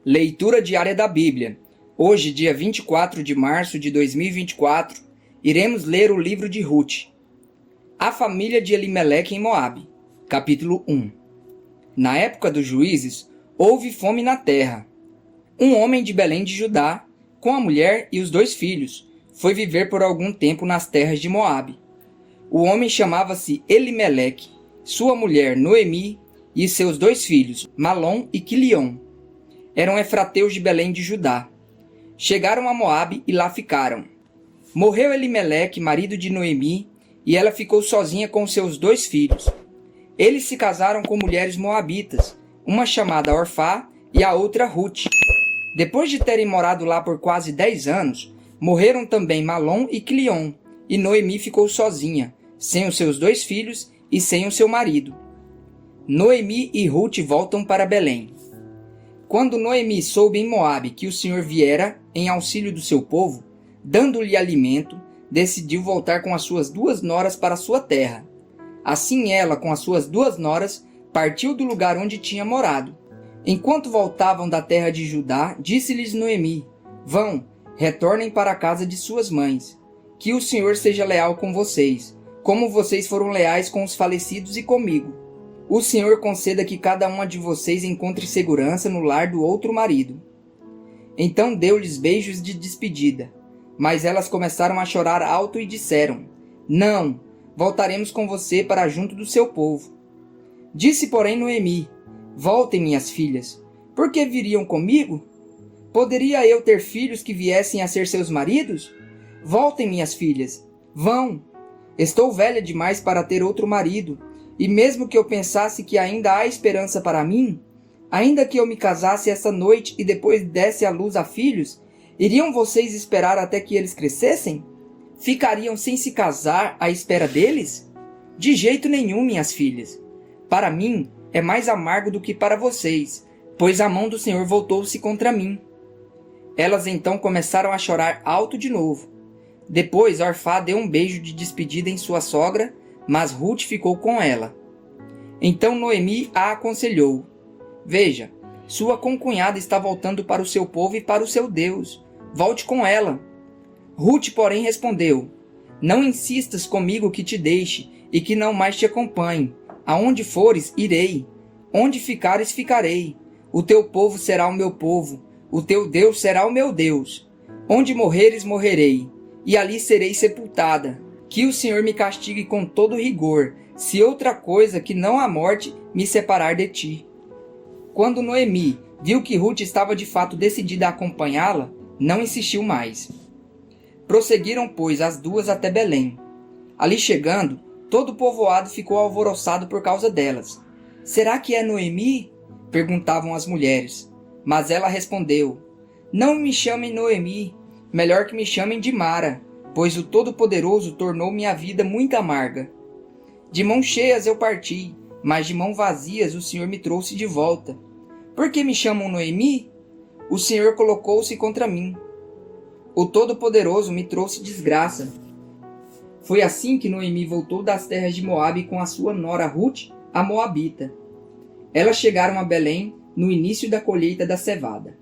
Leitura diária da Bíblia. Hoje, dia 24 de março de 2024, iremos ler o livro de Ruth. A família de Elimeleque em Moabe. Capítulo 1. Na época dos juízes, houve fome na terra. Um homem de Belém de Judá, com a mulher e os 2 filhos, foi viver por algum tempo nas terras de Moabe. O homem chamava-se Elimeleque, sua mulher Noemi e seus 2 filhos, Malom e Quilion. Eram efrateus de Belém de Judá. Chegaram a Moabe e lá ficaram. Morreu Elimeleque, marido de Noemi, e ela ficou sozinha com seus 2 filhos. Eles se casaram com mulheres moabitas, uma chamada Orfá e a outra Ruth. Depois de terem morado lá por quase 10 anos, morreram também Malom e Quilion, e Noemi ficou sozinha, sem os seus 2 filhos e sem o seu marido. Noemi e Ruth voltam para Belém. Quando Noemi soube em Moabe que o Senhor viera em auxílio do seu povo, dando-lhe alimento, decidiu voltar com as suas 2 noras para sua terra. Assim ela, com as suas 2 noras, partiu do lugar onde tinha morado. Enquanto voltavam da terra de Judá, disse-lhes Noemi: Vão, retornem para a casa de suas mães. Que o Senhor seja leal com vocês, como vocês foram leais com os falecidos e comigo. O Senhor conceda que cada uma de vocês encontre segurança no lar do outro marido. Então deu-lhes beijos de despedida. Mas elas começaram a chorar alto e disseram: Não, voltaremos com você para junto do seu povo. Disse, porém, Noemi: Voltem, minhas filhas. Por que viriam comigo? Poderia eu ter filhos que viessem a ser seus maridos? Voltem, minhas filhas. Vão. Estou velha demais para ter outro marido. E mesmo que eu pensasse que ainda há esperança para mim, ainda que eu me casasse essa noite e depois desse à luz a filhos, iriam vocês esperar até que eles crescessem? Ficariam sem se casar à espera deles? De jeito nenhum, minhas filhas. Para mim é mais amargo do que para vocês, pois a mão do Senhor voltou-se contra mim. Elas então começaram a chorar alto de novo. Depois Orfá deu um beijo de despedida em sua sogra, mas Ruth ficou com ela. Então Noemi a aconselhou: Veja, sua concunhada está voltando para o seu povo e para o seu Deus. Volte com ela. Ruth, porém, respondeu: Não insistas comigo que te deixe e que não mais te acompanhe. Aonde fores, irei. Onde ficares, ficarei. O teu povo será o meu povo. O teu Deus será o meu Deus. Onde morreres, morrerei. E ali serei sepultada. Que o Senhor me castigue com todo rigor, se outra coisa que não a morte me separar de ti. Quando Noemi viu que Ruth estava de fato decidida a acompanhá-la, não insistiu mais. Prosseguiram, pois, as 2 até Belém. Ali chegando, todo o povoado ficou alvoroçado por causa delas. Será que é Noemi? Perguntavam as mulheres. Mas ela respondeu: Não me chamem Noemi, melhor que me chamem de Mara, pois o Todo-Poderoso tornou minha vida muito amarga. De mãos cheias eu parti, mas de mãos vazias o Senhor me trouxe de volta. Por que me chamam Noemi? O Senhor colocou-se contra mim. O Todo-Poderoso me trouxe desgraça. Foi assim que Noemi voltou das terras de Moabe com a sua nora Ruth, a Moabita. Elas chegaram a Belém no início da colheita da cevada.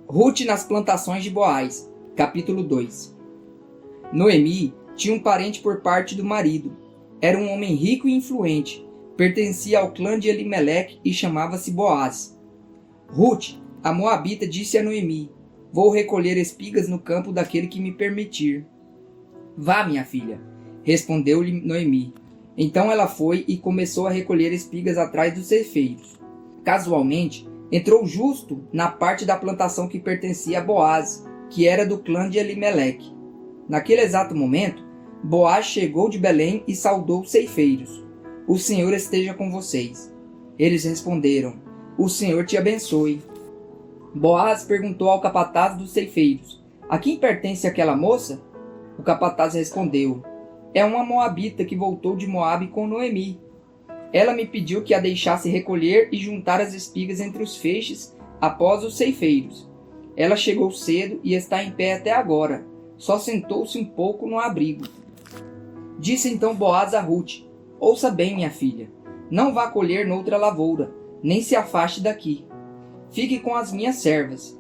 Ruth nas plantações de Boaz. Capítulo 2. Noemi tinha um parente por parte do marido. Era um homem rico e influente. Pertencia ao clã de Elimeleque e chamava-se Boaz. Ruth, a Moabita, disse a Noemi: Vou recolher espigas no campo daquele que me permitir. Vá, minha filha, respondeu-lhe Noemi. Então ela foi e começou a recolher espigas atrás dos ceifeiros. Casualmente, entrou justo na parte da plantação que pertencia a Boaz, que era do clã de Elimeleque. Naquele exato momento, Boaz chegou de Belém e saudou os ceifeiros. O Senhor esteja com vocês. Eles responderam: O Senhor te abençoe. Boaz perguntou ao capataz dos ceifeiros: A quem pertence aquela moça? O capataz respondeu: É uma moabita que voltou de Moabe com Noemi. Ela me pediu que a deixasse recolher e juntar as espigas entre os feixes após os ceifeiros. Ela chegou cedo e está em pé até agora. Só sentou-se um pouco no abrigo. Disse então Boaz a Ruth: Ouça bem, minha filha. Não vá colher noutra lavoura, nem se afaste daqui. fique com as minhas servas.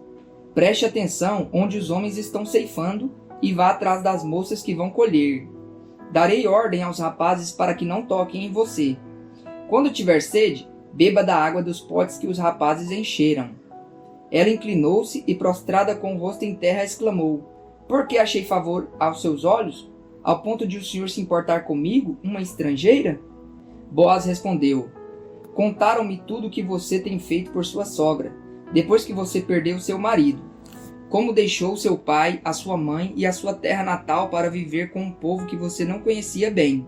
Preste atenção onde os homens estão ceifando e vá atrás das moças que vão colher. Darei ordem aos rapazes para que não toquem em você. Quando tiver sede, beba da água dos potes que os rapazes encheram. Ela inclinou-se e, prostrada com o rosto em terra, exclamou: Por que achei favor aos seus olhos, ao ponto de o senhor se importar comigo, uma estrangeira? Boaz respondeu: Contaram-me tudo o que você tem feito por sua sogra, depois que você perdeu seu marido. Como deixou seu pai, a sua mãe e a sua terra natal para viver com um povo que você não conhecia bem.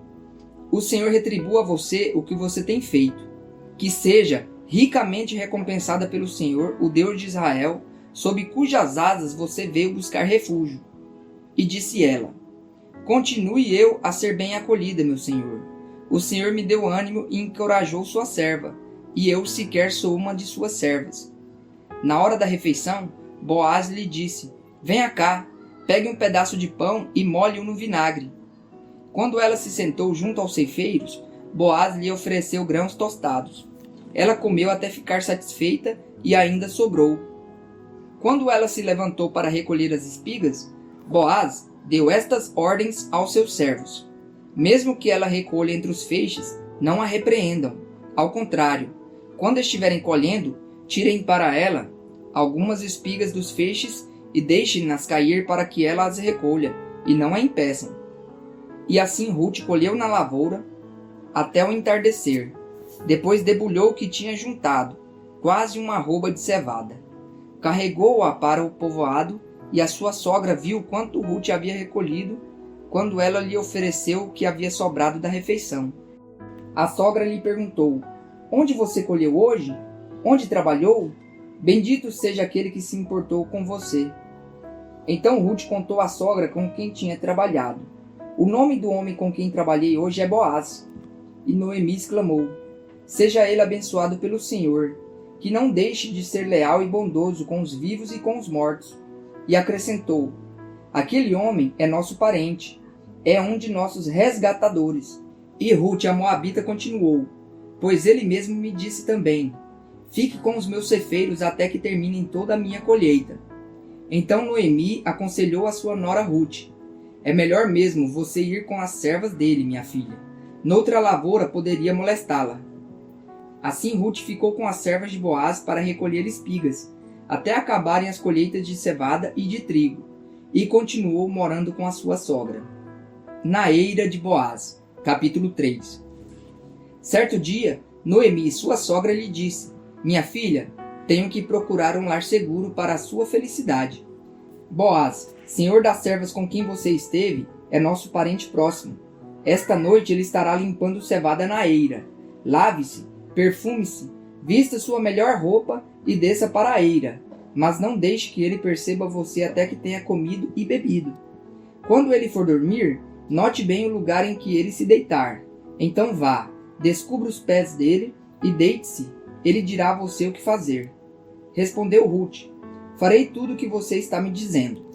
O Senhor retribua a você o que você tem feito. Que seja ricamente recompensada pelo Senhor, o Deus de Israel, sob cujas asas você veio buscar refúgio. E disse ela: Continue eu a ser bem acolhida, meu senhor. O Senhor me deu ânimo e encorajou sua serva, e eu sequer sou uma de suas servas. Na hora da refeição, Boaz lhe disse: Venha cá, pegue um pedaço de pão e molhe-o no vinagre. Quando ela se sentou junto aos ceifeiros, Boaz lhe ofereceu grãos tostados. Ela comeu até ficar satisfeita e ainda sobrou. Quando ela se levantou para recolher as espigas, Boaz deu estas ordens aos seus servos: Mesmo que ela recolha entre os feixes, não a repreendam. Ao contrário, quando estiverem colhendo, tirem para ela algumas espigas dos feixes e deixem-nas cair para que ela as recolha, e não a impeçam. E assim Ruth colheu na lavoura até o entardecer. Depois debulhou o que tinha juntado, quase uma arroba de cevada. Carregou-a para o povoado, e a sua sogra viu quanto Ruth havia recolhido, quando ela lhe ofereceu o que havia sobrado da refeição. A sogra lhe perguntou: Onde você colheu hoje? Onde trabalhou? Bendito seja aquele que se importou com você. Então Ruth contou à sogra com quem tinha trabalhado: O nome do homem com quem trabalhei hoje é Boaz. E Noemi exclamou: Seja ele abençoado pelo Senhor, que não deixe de ser leal e bondoso com os vivos e com os mortos. E acrescentou: Aquele homem é nosso parente, é um de nossos resgatadores. E Ruth, a moabita, continuou: Pois ele mesmo me disse também: Fique com os meus ceifeiros até que terminem toda a minha colheita. Então Noemi aconselhou a sua nora Ruth: É melhor mesmo você ir com as servas dele, minha filha. Noutra lavoura poderia molestá-la. Assim Ruth ficou com as servas de Boaz para recolher espigas, até acabarem as colheitas de cevada e de trigo, e continuou morando com a sua sogra. Na eira de Boaz, capítulo 3. Certo dia, Noemi, sua sogra, lhe disse: Minha filha, tenho que procurar um lar seguro para a sua felicidade. Boaz, senhor das servas com quem você esteve, é nosso parente próximo. Esta noite ele estará limpando cevada na eira. Lave-se, perfume-se, vista sua melhor roupa e desça para a eira, mas não deixe que ele perceba você até que tenha comido e bebido. Quando ele for dormir, note bem o lugar em que ele se deitar. Então vá, descubra os pés dele e deite-se. Ele dirá a você o que fazer. Respondeu Ruth: Farei tudo o que você está me dizendo.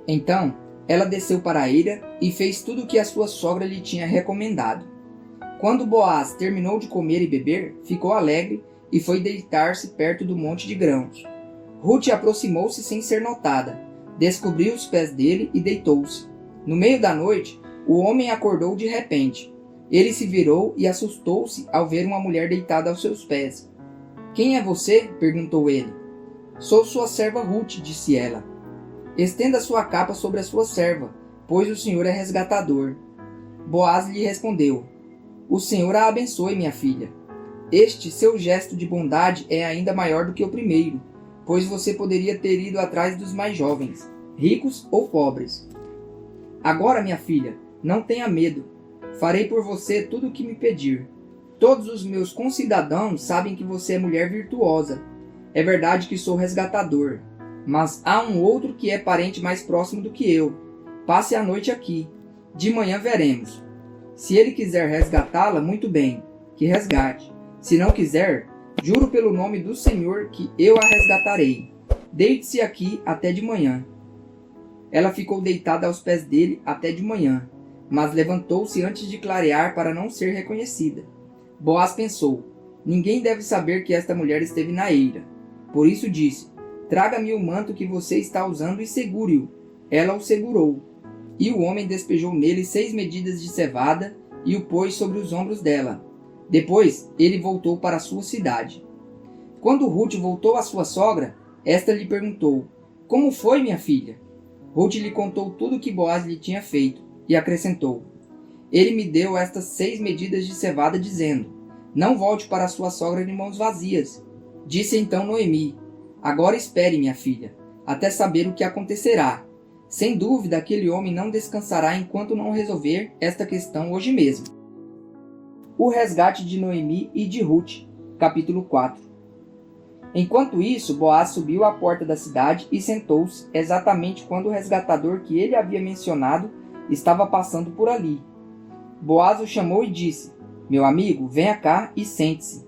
Então ela desceu para a eira e fez tudo o que a sua sogra lhe tinha recomendado. Quando Boaz terminou de comer e beber, ficou alegre e foi deitar-se perto do monte de grãos. Ruth aproximou-se sem ser notada, descobriu os pés dele e deitou-se. No meio da noite, o homem acordou de repente. Ele se virou e assustou-se ao ver uma mulher deitada aos seus pés. Quem é você? Perguntou ele. Sou sua serva Ruth, disse ela. Estenda sua capa sobre a sua serva, pois o Senhor é resgatador. Boaz lhe respondeu: O Senhor a abençoe, minha filha. Este seu gesto de bondade é ainda maior do que o primeiro, pois você poderia ter ido atrás dos mais jovens, ricos ou pobres. Agora, minha filha, não tenha medo. Farei por você tudo o que me pedir. Todos os meus concidadãos sabem que você é mulher virtuosa. É verdade que sou resgatador, mas há um outro que é parente mais próximo do que eu. Passe a noite aqui. De manhã veremos. Se ele quiser resgatá-la, muito bem, que resgate. Se não quiser, juro pelo nome do Senhor que eu a resgatarei. Deite-se aqui até de manhã. Ela ficou deitada aos pés dele até de manhã, mas levantou-se antes de clarear para não ser reconhecida. Boaz pensou: ninguém deve saber que esta mulher esteve na eira. Por isso disse: traga-me o manto que você está usando e segure-o. Ela o segurou. E o homem despejou nele 6 medidas de cevada e o pôs sobre os ombros dela. Depois ele voltou para a sua cidade. Quando Ruth voltou à sua sogra, esta lhe perguntou: como foi, minha filha? Ruth lhe contou tudo o que Boaz lhe tinha feito e acrescentou: ele me deu estas 6 medidas de cevada, dizendo: não volte para sua sogra de mãos vazias. Disse então Noemi: agora espere, minha filha, até saber o que acontecerá. Sem dúvida, aquele homem não descansará enquanto não resolver esta questão hoje mesmo. O resgate de Noemi e de Ruth, capítulo 4. Enquanto isso, Boaz subiu à porta da cidade e sentou-se exatamente quando o resgatador que ele havia mencionado estava passando por ali. Boaz o chamou e disse: meu amigo, venha cá e sente-se.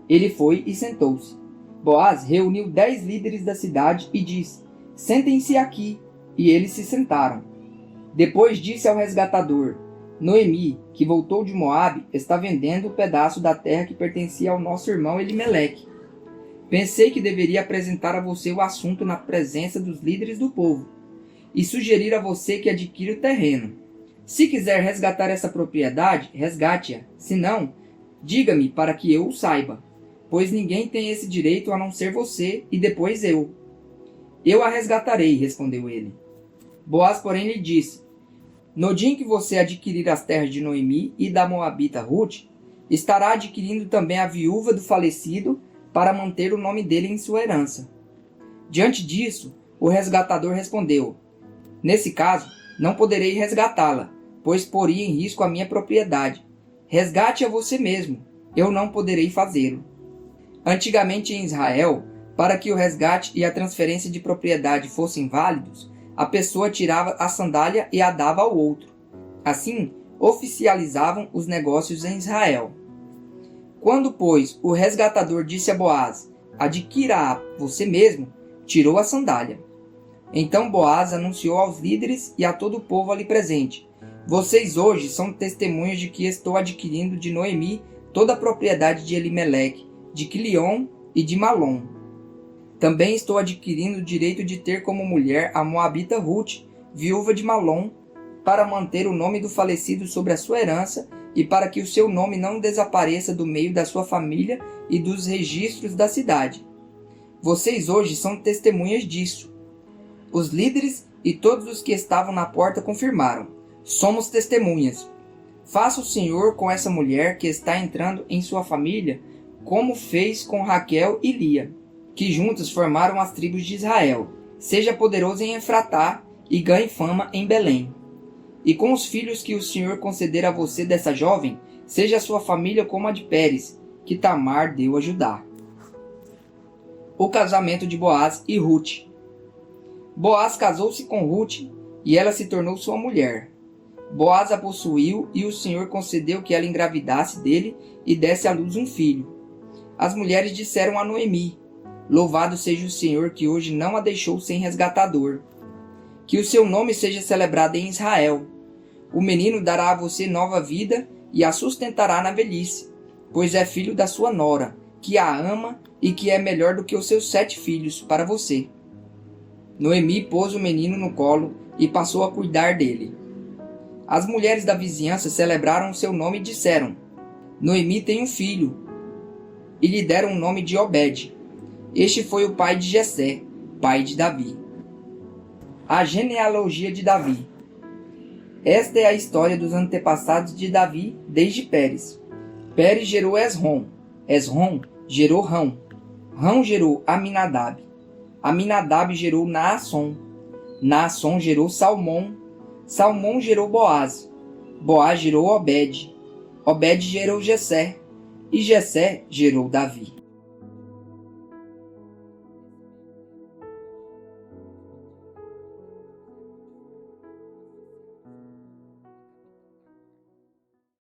Ele foi e sentou-se. Boaz reuniu 10 líderes da cidade e disse: sentem-se aqui. E eles se sentaram. Depois disse ao resgatador: Noemi, que voltou de Moabe, está vendendo o pedaço da terra que pertencia ao nosso irmão Elimeleque. Pensei que deveria apresentar a você o assunto na presença dos líderes do povo e sugerir a você que adquira o terreno. Se quiser resgatar essa propriedade, resgate-a. Se não, diga-me para que eu o saiba, pois ninguém tem esse direito a não ser você e depois eu. Eu a resgatarei, respondeu ele. Boaz, porém, lhe disse: no dia em que você adquirir as terras de Noemi e da moabita Ruth, estará adquirindo também a viúva do falecido para manter o nome dele em sua herança. Diante disso, o resgatador respondeu: nesse caso, não poderei resgatá-la, pois poria em risco a minha propriedade. Resgate-a você mesmo, eu não poderei fazê-lo. Antigamente em Israel, para que o resgate e a transferência de propriedade fossem válidos, a pessoa tirava a sandália e a dava ao outro. Assim, oficializavam os negócios em Israel. Quando, pois, o resgatador disse a Boaz: adquira-a você mesmo, tirou a sandália. Então Boaz anunciou aos líderes e a todo o povo ali presente: vocês hoje são testemunhas de que estou adquirindo de Noemi toda a propriedade de Elimeleque, de Quilion e de Malom. Também estou adquirindo o direito de ter como mulher a moabita Ruth, viúva de Malom, para manter o nome do falecido sobre a sua herança e para que o seu nome não desapareça do meio da sua família e dos registros da cidade. Vocês hoje são testemunhas disso. Os líderes e todos os que estavam na porta confirmaram: somos testemunhas. Faça o Senhor com essa mulher que está entrando em sua família, como fez com Raquel e Lia, que juntas formaram as tribos de Israel. Seja poderoso em Efratá e ganhe fama em Belém. E com os filhos que o Senhor conceder a você dessa jovem, seja a sua família como a de Pérez, que Tamar deu a Judá. O casamento de Boaz e Ruth. Boaz casou-se com Ruth e ela se tornou sua mulher. Boaz a possuiu e o Senhor concedeu que ela engravidasse dele e desse à luz um filho. As mulheres disseram a Noemi: louvado seja o Senhor que hoje não a deixou sem resgatador. Que o seu nome seja celebrado em Israel. O menino dará a você nova vida e a sustentará na velhice, pois é filho da sua nora, que a ama e que é melhor do que os seus 7 filhos para você. Noemi pôs o menino no colo e passou a cuidar dele. As mulheres da vizinhança celebraram o seu nome e disseram: Noemi tem um filho, e lhe deram o nome de Obed. Este foi o pai de Jessé, pai de Davi. A genealogia de Davi. Esta é a história dos antepassados de Davi desde Pérez. Pérez gerou Esrom. Esrom gerou Rão. Rão gerou Aminadab. Aminadab gerou Naasson. Naasson gerou Salmão. Salmão gerou Boaz. Boaz gerou Obed. Obed gerou Jessé. E Jessé gerou Davi.